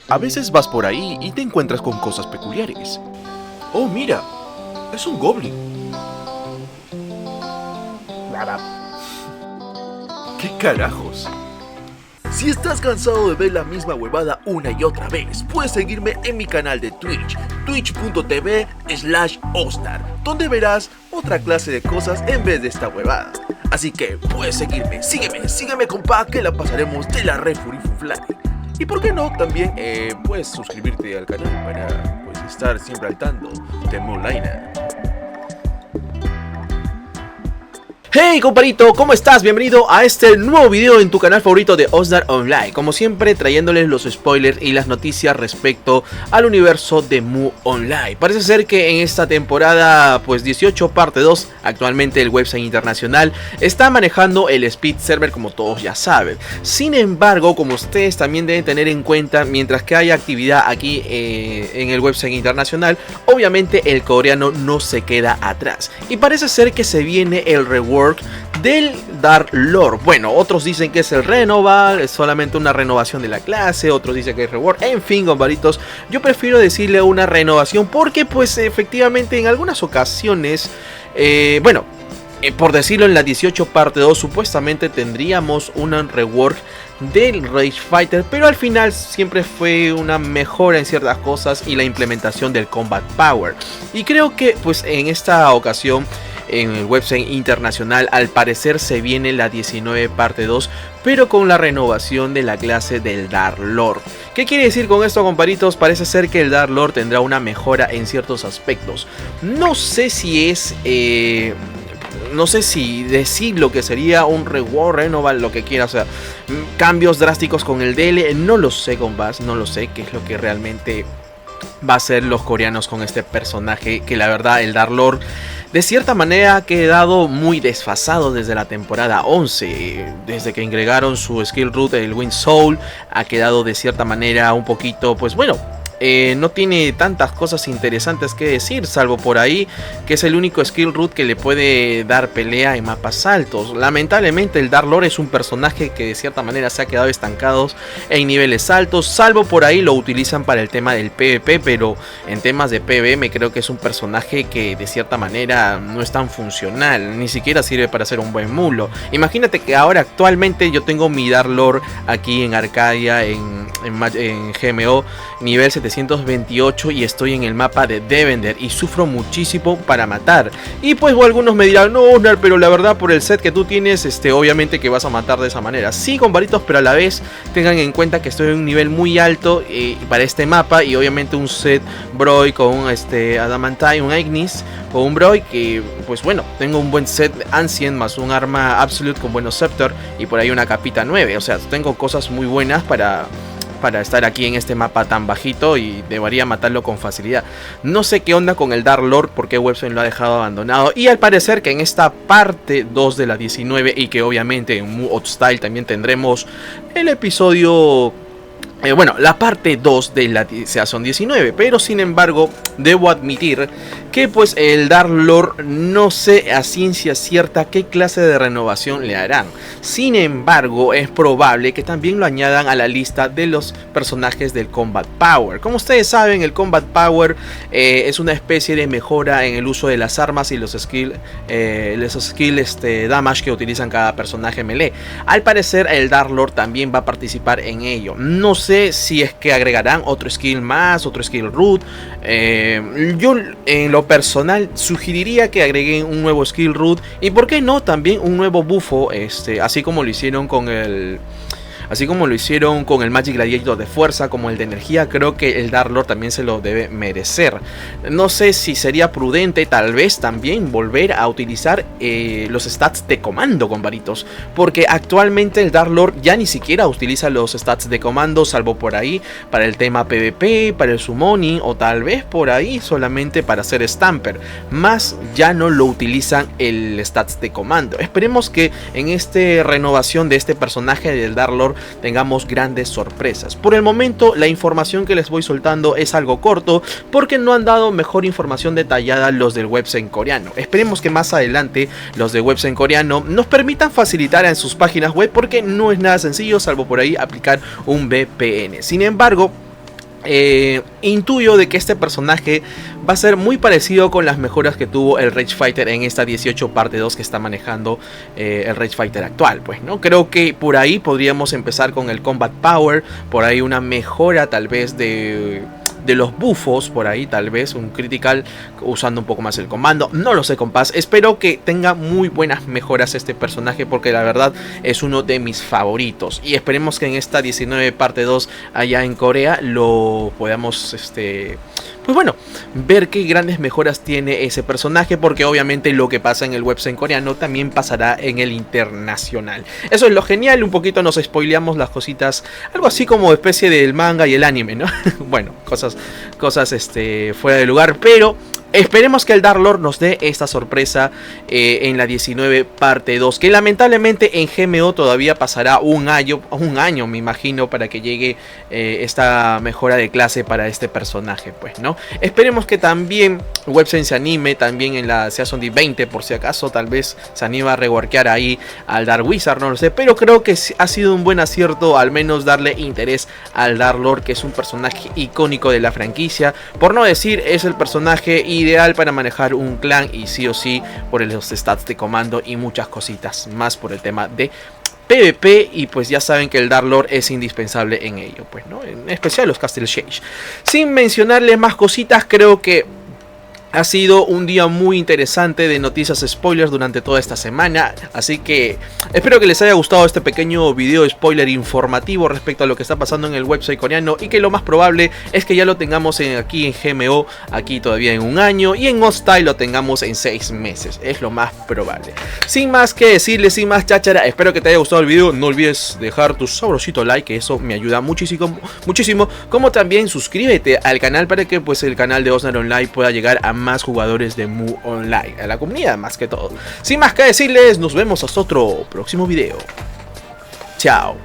A veces vas por ahí y te encuentras con cosas peculiares. Oh, mira, es un goblin. ¿Qué carajos? Si estás cansado de ver la misma huevada una y otra vez, puedes seguirme en mi canal de Twitch, twitch.tv/Ostar, donde verás otra clase de cosas en vez de esta huevada. Así que puedes seguirme, sígueme compa, que la pasaremos de la re furifuflare. Y por qué no, también puedes suscribirte al canal para pues, estar siempre al tanto de Moonlighter. Hey comparito, ¿cómo estás? Bienvenido a este nuevo video en tu canal favorito de Ostar Online. Como siempre, trayéndoles los spoilers y las noticias respecto al universo de Mu Online. Parece ser que en esta temporada, pues 18 parte 2, actualmente el website internacional está manejando el Speed Server, como todos ya saben. Sin embargo, como ustedes también deben tener en cuenta, mientras que haya actividad aquí en el website internacional, obviamente el coreano no se queda atrás. Y parece ser que se viene el rework del Dark Lord. Bueno, otros dicen que es el Renewal, es solamente una renovación de la clase, otros dicen que es Rework. En fin, comparitos, yo prefiero decirle una renovación porque pues efectivamente en algunas ocasiones, por decirlo, en la 18 parte 2 supuestamente tendríamos una rework del Rage Fighter, pero al final siempre fue una mejora en ciertas cosas y la implementación del Combat Power. Y creo que pues en esta ocasión en el website internacional al parecer se viene la 19 parte 2, pero con la renovación de la clase del Dark Lord. ¿Qué quiere decir con esto, comparitos? Parece ser que el Dark Lord tendrá una mejora en ciertos aspectos. No sé si es no sé si decir lo que sería un reward, renoval, lo que quiera, o sea, cambios drásticos con el DL, no lo sé, compas, no lo sé qué es lo que realmente va a hacer los coreanos con este personaje, que la verdad el Dark Lord de cierta manera ha quedado muy desfasado desde la temporada 11, desde que agregaron su skill root, el Wind Soul, ha quedado de cierta manera un poquito, pues bueno, no tiene tantas cosas interesantes que decir, salvo por ahí que es el único skill root que le puede dar pelea en mapas altos. Lamentablemente el Dark Lord es un personaje que de cierta manera se ha quedado estancado en niveles altos, salvo por ahí lo utilizan para el tema del PvP, pero en temas de PvM creo que es un personaje que de cierta manera no es tan funcional, ni siquiera sirve para ser un buen mulo. Imagínate que ahora actualmente yo tengo mi Dark Lord aquí en Arcadia, en GMO, nivel 728, y estoy en el mapa de Devender y sufro muchísimo para matar. Y pues algunos me dirán, no Osnar, pero la verdad por el set que tú tienes, obviamente que vas a matar de esa manera. Sí, comparitos, pero a la vez tengan en cuenta que estoy en un nivel muy alto para este mapa, y obviamente un set Broy con un Adamantine, un Ignis o un Broy, que pues bueno, tengo un buen set Ancient más un arma Absolute con buenos Scepter y por ahí una capita 9, o sea, tengo cosas muy buenas para estar aquí en este mapa tan bajito y debería matarlo con facilidad. No sé qué onda con el Dark Lord, porque website lo ha dejado abandonado, y al parecer que en esta parte 2 de la 19, y que obviamente en Mu Style también tendremos el episodio, la parte 2 de la Season 19, pero sin embargo debo admitir que pues el Dark Lord no sé a ciencia cierta qué clase de renovación le harán. Sin embargo, es probable que también lo añadan a la lista de los personajes del Combat Power. Como ustedes saben, el Combat Power es una especie de mejora en el uso de las armas y los skill damage que utilizan cada personaje melee. Al parecer el Dark Lord también va a participar en ello. No sé si es que agregarán otro skill más, otro skill root. Yo en lo personal sugeriría que agreguen un nuevo skill root, y por qué no también un nuevo bufo, así como lo hicieron con el Magic Gladiator de fuerza, como el de energía. Creo que el Dark Lord también se lo debe merecer. No sé si sería prudente tal vez también volver a utilizar los stats de comando, comparitos, porque actualmente el Dark Lord ya ni siquiera utiliza los stats de comando, salvo por ahí para el tema PvP, para el summoning, o tal vez por ahí solamente para hacer stamper, más ya no lo utilizan el stats de comando. Esperemos que en esta renovación de este personaje del Dark Lord tengamos grandes sorpresas. Por el momento la información que les voy soltando es algo corto, porque no han dado mejor información detallada los del website coreano. Esperemos que más adelante los de website coreano nos permitan facilitar en sus páginas web, porque no es nada sencillo, salvo por ahí aplicar un VPN. Sin embargo, intuyo de que este personaje va a ser muy parecido con las mejoras que tuvo el Rage Fighter en esta 18 parte 2 que está manejando el Rage Fighter actual, pues, ¿no? Creo que por ahí podríamos empezar con el Combat Power, por ahí una mejora tal vez de los bufos, por ahí tal vez un critical usando un poco más el comando, no lo sé, compás. Espero que tenga muy buenas mejoras este personaje, porque la verdad es uno de mis favoritos, y esperemos que en esta 19 parte 2 allá en Corea lo podamos pues bueno, ver qué grandes mejoras tiene ese personaje, porque obviamente lo que pasa en el website coreano también pasará en el internacional. Eso es lo genial, un poquito nos spoileamos las cositas, algo así como especie del manga y el anime, ¿no? Bueno, cosas fuera de lugar, pero esperemos que el Dark Lord nos dé esta sorpresa en la 19 parte 2, que lamentablemente en GMO todavía pasará un año me imagino, para que llegue esta mejora de clase para este personaje, pues, ¿no? Esperemos que también Websen se anime también en la Season D20, por si acaso, tal vez se anima a reworkear ahí al Dark Wizard, no lo sé, pero creo que ha sido un buen acierto al menos darle interés al Dark Lord, que es un personaje icónico de la franquicia, por no decir es el personaje ideal para manejar un clan, y sí o sí por los stats de comando y muchas cositas más por el tema de PvP, y pues ya saben que el Dark Lord es indispensable en ello, pues, ¿no? En especial los Castle Shade. Sin mencionarles más cositas, creo que ha sido un día muy interesante de noticias spoilers durante toda esta semana, así que espero que les haya gustado este pequeño video spoiler informativo respecto a lo que está pasando en el website coreano, y que lo más probable es que ya lo tengamos aquí en GMO, aquí todavía en un año, y en Hostile lo tengamos en 6 meses, es lo más probable. Sin más que decirles, sin más cháchara, espero que te haya gustado el video, no olvides dejar tu sabrosito like, que eso me ayuda muchísimo, como también suscríbete al canal para que pues el canal de Osnar Online pueda llegar a más jugadores de Mu Online, a la comunidad más que todo. Sin más que decirles, nos vemos hasta otro próximo video. Chao.